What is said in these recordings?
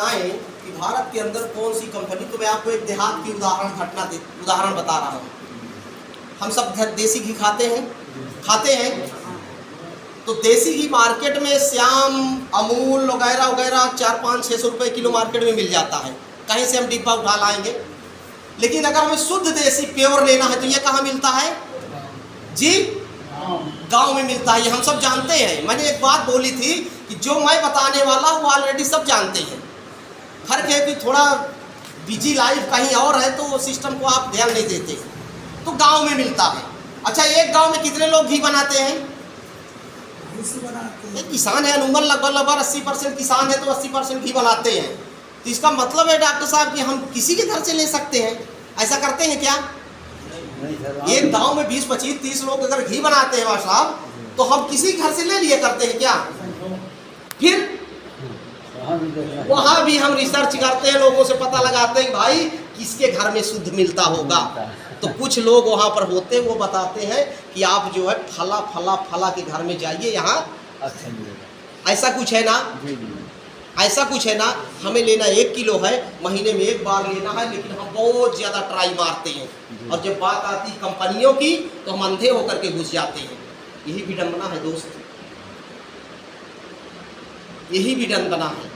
बताएं कि भारत के अंदर कौन सी कंपनी, तो मैं आपको एक देहात की उदाहरण बता रहा हूँ। हम सब घर देसी घी खाते हैं। तो देसी घी मार्केट में श्याम, अमूल वगैरह वगैरह 400-500-600 रुपये किलो मार्केट में मिल जाता है। कहीं से हम डिब्बा उठा लाएंगे। लेकिन अगर हमें शुद्ध देसी प्योर लेना है तो ये कहाँ मिलता है जी? गांव में मिलता है। ये हम सब जानते हैं। मैंने एक बात बोली थी कि जो मैं बताने वाला हूँ वो ऑलरेडी सब जानते हैं। फर्क है कि थोड़ा बिजी लाइफ कहीं और है तो वो सिस्टम को आप ध्यान नहीं देते। तो गांव में मिलता है। अच्छा, एक गांव में कितने लोग घी बनाते हैं? एक किसान है, अनुमान लगभग 80% किसान है तो 80% घी बनाते हैं। तो इसका मतलब है डॉक्टर साहब कि हम किसी के घर से ले सकते हैं। ऐसा करते हैं क्या? एक गांव में 20, 25, 30 लोग अगर घी बनाते हैं भाई साहब, तो हम किसी घर से ले लिए करते हैं क्या? फिर वहां भी हम रिसर्च करते हैं, लोगों से पता लगाते हैं भाई किसके घर में शुद्ध मिलता होगा। तो कुछ लोग वहां पर होते हैं, वो बताते हैं कि आप जो है फला फला फला के घर में जाइए, यहाँ ऐसा कुछ है ना, ऐसा कुछ है ना। हमें लेना 1 किलो है, महीने में 1 बार लेना है, लेकिन हम बहुत ज़्यादा ट्राई मारते हैं। और जब बात आती कंपनियों की तो हम अंधे होकर के घुस जाते हैं। यही विडंबना है दोस्त, यही विडंबना है।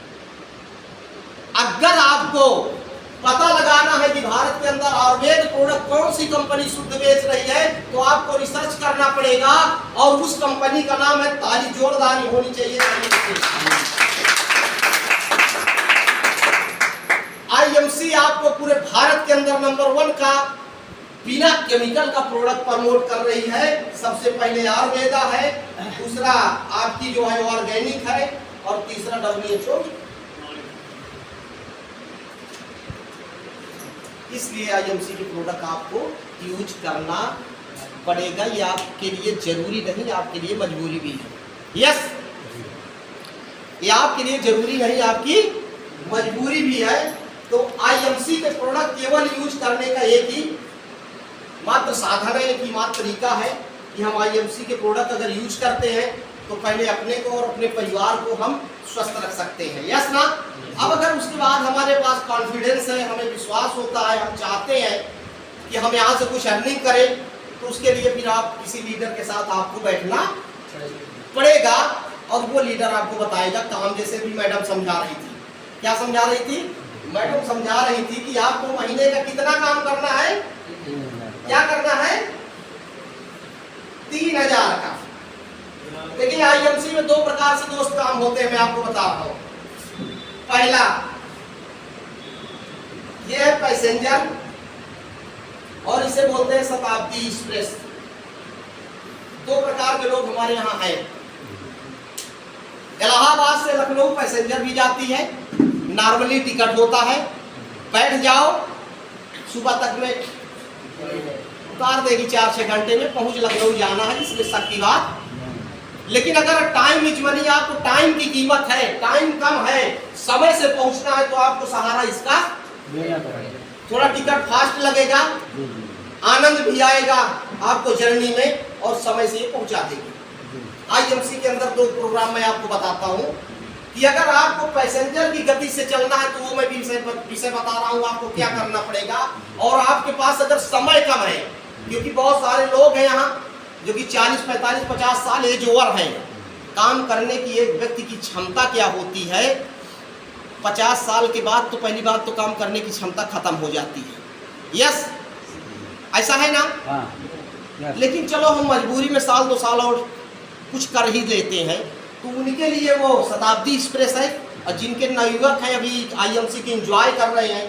अगर आपको पता लगाना है कि भारत के अंदर आयुर्वेद प्रोडक्ट कौन सी कंपनी शुद्ध बेच रही है, तो आपको रिसर्च करना पड़ेगा। और उस कंपनी का नाम है, ताली जोरदार होनी चाहिए, आईएमसी आपको पूरे भारत के अंदर नंबर 1 का बिना केमिकल का प्रोडक्ट प्रमोट कर रही है। सबसे पहले आयुर्वेदा है, दूसरा आपकी जो है ऑर्गेनिक है, और तीसरा WHO। इसलिए आईएमसी के प्रोडक्ट आपको यूज करना पड़ेगा। ये आपके लिए जरूरी नहीं, आपके लिए मजबूरी भी है। यस, ये आपके लिए जरूरी नहीं, आपकी मजबूरी भी है। तो आईएमसी के प्रोडक्ट केवल यूज करने का एक ही मात्र साधन है, एक ही मात्र तरीका है कि हम आईएमसी के प्रोडक्ट अगर यूज करते हैं तो पहले अपने को और अपने परिवार को हम स्वस्थ रख सकते हैं। यस ना? अब अगर उसके बाद हमारे पास कॉन्फिडेंस है, हमें विश्वास होता है, हम चाहते हैं कि हम यहाँ से कुछ अर्निंग करें, तो उसके लिए फिर आप किसी लीडर के साथ आपको बैठना पड़ेगा और वो लीडर आपको बताएगा काम। जैसे भी मैडम समझा रही थी, क्या समझा रही थी? मैडम समझा रही थी कि आपको महीने का कितना काम करना है, क्या करना है? 3000 का। देखिए आईएमसी में 2 प्रकार से दोस्त काम होते हैं, मैं आपको बता रहा हूं। पहला ये है पैसेंजर, और इसे बोलते हैं शताब्दी एक्सप्रेस। 2 प्रकार के लोग हमारे यहाँ हैं। इलाहाबाद से लखनऊ पैसेंजर भी जाती है, नॉर्मली टिकट होता है, बैठ जाओ, सुबह तक में उतार देगी, 4-6 घंटे में पहुंच लखनऊ जाना है, इसमें शक की बात। लेकिन अगर टाइम इज मनी, आपको टाइम की कीमत है, टाइम कम है, समय से पहुंचना है, तो आपको सहारा इसका थोड़ा टिकट फास्ट लगेगा, आनंद भी आएगा आपको जर्नी में, और समय से ये पहुंचा देगी। आईएमसी के अंदर 2 प्रोग्राम मैं आपको बताता हूं कि अगर आपको पैसेंजर की गति से चलना है तो वो मैं विषय बता रहा हूं आपको क्या करना पड़ेगा। और आपके पास अगर समय कम है, क्योंकि बहुत सारे लोग हैं यहाँ जो कि 40, 45, 50 साल एज ओवर हैं। काम करने की एक व्यक्ति की क्षमता क्या होती है, 50 साल के बाद तो पहली बात तो काम करने की क्षमता खत्म हो जाती है। यस, ऐसा है ना? लेकिन चलो हम मजबूरी में साल 2 साल और कुछ कर ही लेते हैं, तो उनके लिए वो शताब्दी एक्सप्रेस है। और जिनके नवयुवक हैं, अभी आईएमसी की एंजॉय कर रहे हैं,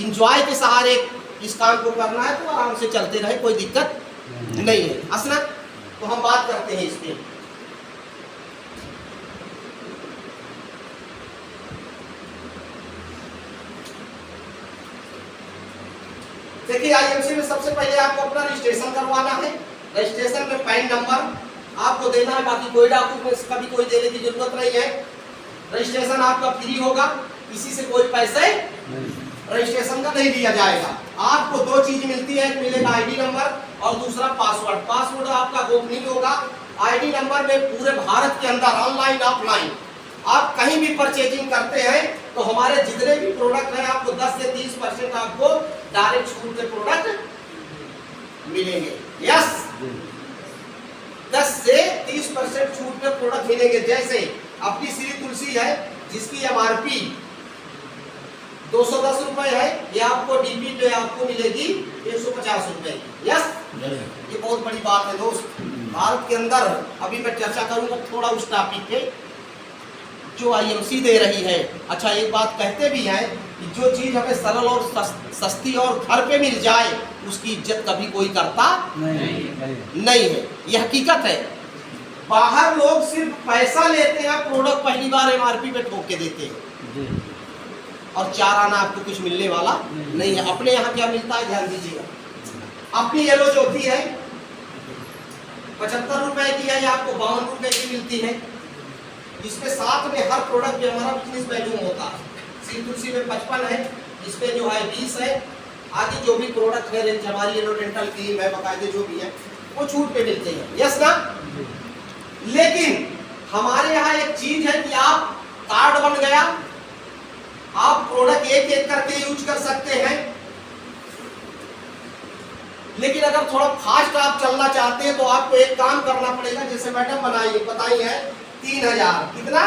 एंजॉय के सहारे इस काम को करना है, तो आराम से चलते रहे, कोई दिक्कत नहीं है। असना, तो हम बात करते हैं इसके। देखिए आईएमसी में सबसे पहले आपको अपना रजिस्ट्रेशन करवाना है। रजिस्ट्रेशन में पैन नंबर आपको देना है, बाकी कोई डॉक्यूमेंट्स का भी कोई देने की जरूरत नहीं है। रजिस्ट्रेशन आपका फ्री होगा, किसी से कोई पैसे रजिस्ट्रेशन का नहीं लिया जाएगा। आपको 2 चीज मिलती है, एक मिलेगा आईडी नंबर और दूसरा पासवर्ड। पासवर्ड आपका गोपनीय होगा। आईडी नंबर में पूरे भारत के अंदर ऑनलाइन ऑफलाइन आप कहीं भी परचेजिंग करते हैं तो हमारे जितने भी प्रोडक्ट हैं आपको 10 से 30% आपको डायरेक्ट छूट के प्रोडक्ट मिलेंगे। यस, 10 से 30% छूट के प्रोडक्ट मिलेंगे। जैसे अपनी श्री तुलसी है जिसकी MRP 210 रुपए है, ये आपको डीपी पे आपको मिलेगी 150 रुपए। यस, ये बहुत बड़ी बात है दोस्त। भारत के अंदर अभी मैं चर्चा करूंगा थोड़ा उस टॉपिक पे जो IMC दे रही है। अच्छा, एक बात कहते भी हैं कि जो चीज हमें सरल और सस्ती और घर पे मिल जाए उसकी इज्जत कभी कोई करता नहीं है। यह हकीकत है। बाहर लोग सिर्फ पैसा लेते हैं, प्रोडक्ट पहली बार MRP पे ठोक के देते हैं और 4 आना आपको कुछ मिलने वाला नहीं है। अपने यहाँ क्या मिलता है ध्यान दीजिएगा। अपनी येलो जो होती है 75 रुपए की है, या आपको 52 रुपए की मिलती है। इसमें साथ में हर प्रोडक्ट में हमारा बिजनेस वैल्यू होता है। श्री तुलसी में 55 है, इसमें जो है 20 है। आगे जो भी प्रोडक्ट है रेंज हमारी येलो डेंटल क्रीम है बाकायदे जो भी है वो छूट पे मिलते हैं। यस ना। लेकिन हमारे यहाँ एक चीज है कि आप कार्ड बन गया, आप प्रोडक्ट एक एक करके यूज कर सकते हैं। लेकिन अगर थोड़ा फास्ट आप चलना चाहते हैं तो आपको एक काम करना पड़ेगा। जैसे मैडम बताई है 3000, कितना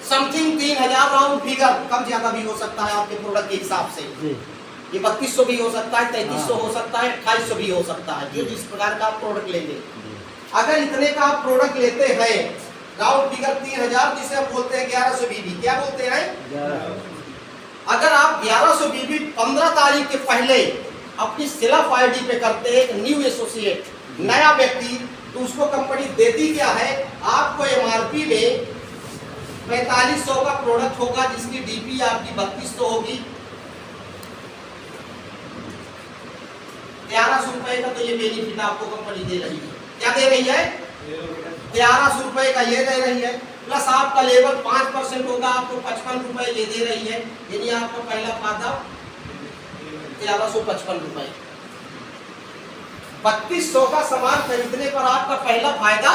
समथिंग 3000 राउंड फिगर, कम ज्यादा भी हो सकता है आपके प्रोडक्ट के हिसाब से। ये 3200 भी हो सकता है, 3300 हो सकता है, 2800 भी हो सकता है, ये जिस प्रकार का आप प्रोडक्ट लेंगे। अगर इतने का आप प्रोडक्ट लेते हैं राउंड फिगर 3000, जिसे हम बोलते हैं 1100 BB। क्या बोलते हैं? अगर आप 1100 BB 15 तारीख के पहले अपनी सेल्फ ID पे करते हैं, एक न्यू एसोसिएट, नया व्यक्ति, तो उसको कंपनी देती क्या है आपको MRP में 4500 का प्रोडक्ट होगा जिसकी DP आपकी 3200 होगी। 1100 रुपए का तो ये बेनिफिट आपको कंपनी दे रही है। क्या दे रही है? 1100 रुपए का ये दे रही है, प्लस आपका लेवल 5% होगा, आपको 55 रुपए ये दे रही है। यानी आपका पहला फायदा 1155 रुपए। 3200 का सामान खरीदने पर आपका पहला फायदा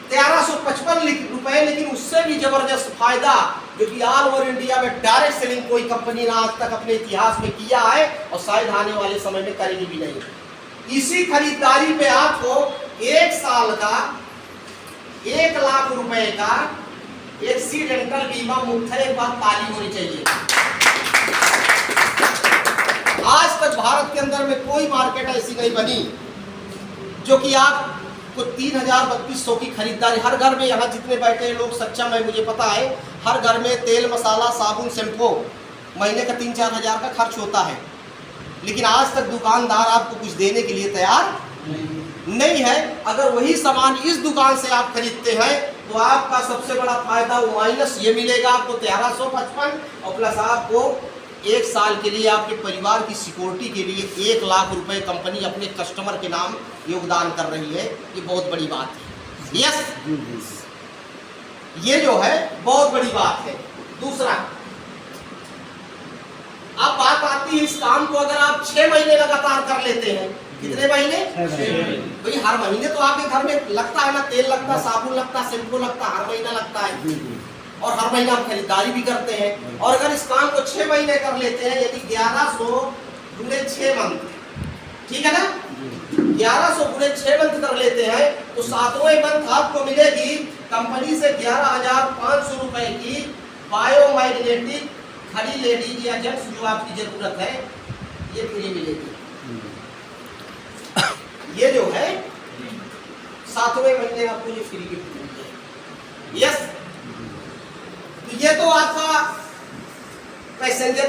1355 रुपए। लेकिन उससे भी जबरदस्त फायदा जो कि ऑल ओवर इंडिया में डायरेक्ट सेलिंग कोई कंपनी ने आज तक अपने इतिहास में किया है और शायद आने वाले समय में करेगी भी नहीं। इसी खरीदारी पे आपको 1 साल का 1 लाख रुपए का एक्सीडेंटल बीमा मुफ्त है। एक बात ताली होनी चाहिए। आज तक भारत के अंदर में कोई मार्केट ऐसी नहीं बनी जो कि आपको 3000-3200 की खरीदारी हर घर में, यहाँ जितने बैठे हैं लोग सक्षम है मुझे पता है, हर घर में तेल मसाला साबुन शैम्पू महीने का 3-4 हजार का खर्च होता है। लेकिन आज तक दुकानदार आपको कुछ देने के लिए तैयार नहीं है। अगर वही सामान इस दुकान से आप खरीदते हैं तो आपका सबसे बड़ा फायदा वो माइनस ये मिलेगा आपको 1355, और प्लस आपको 1 साल के लिए आपके परिवार की सिक्योरिटी के लिए 1 लाख रुपए कंपनी अपने कस्टमर के नाम योगदान कर रही है। ये बहुत बड़ी बात है। यस, ये जो है बहुत बड़ी बात है। दूसरा, अब बात आती है इस काम को अगर आप 6 महीने लगातार कर लेते हैं। कितने महीने? भाई हर महीने तो आपके घर में लगता है ना, तेल लगता है, साबुन लगता है, शैम्पू लगता है, हर महीना लगता है और हर महीना हम खरीदारी भी करते हैं। और अगर इस काम को 6 महीने कर लेते हैं, यदि 1100 गुणे 6 मंथ, ठीक है ना, 1100 गुणे 6 मंथ कर लेते हैं तो 7वें मंथ आपको मिलेगी कंपनी से 11,500 रुपए की बायोमैग्नेटिक खड़ी लेडीज या जेंट्स जो आपकी जरूरत है ये फ्री मिलेगी। ये जो है 7वें महीने आपको ये फ्री गिफ्ट मिलेगी। यस, तो ये तो आपका पैसेंजर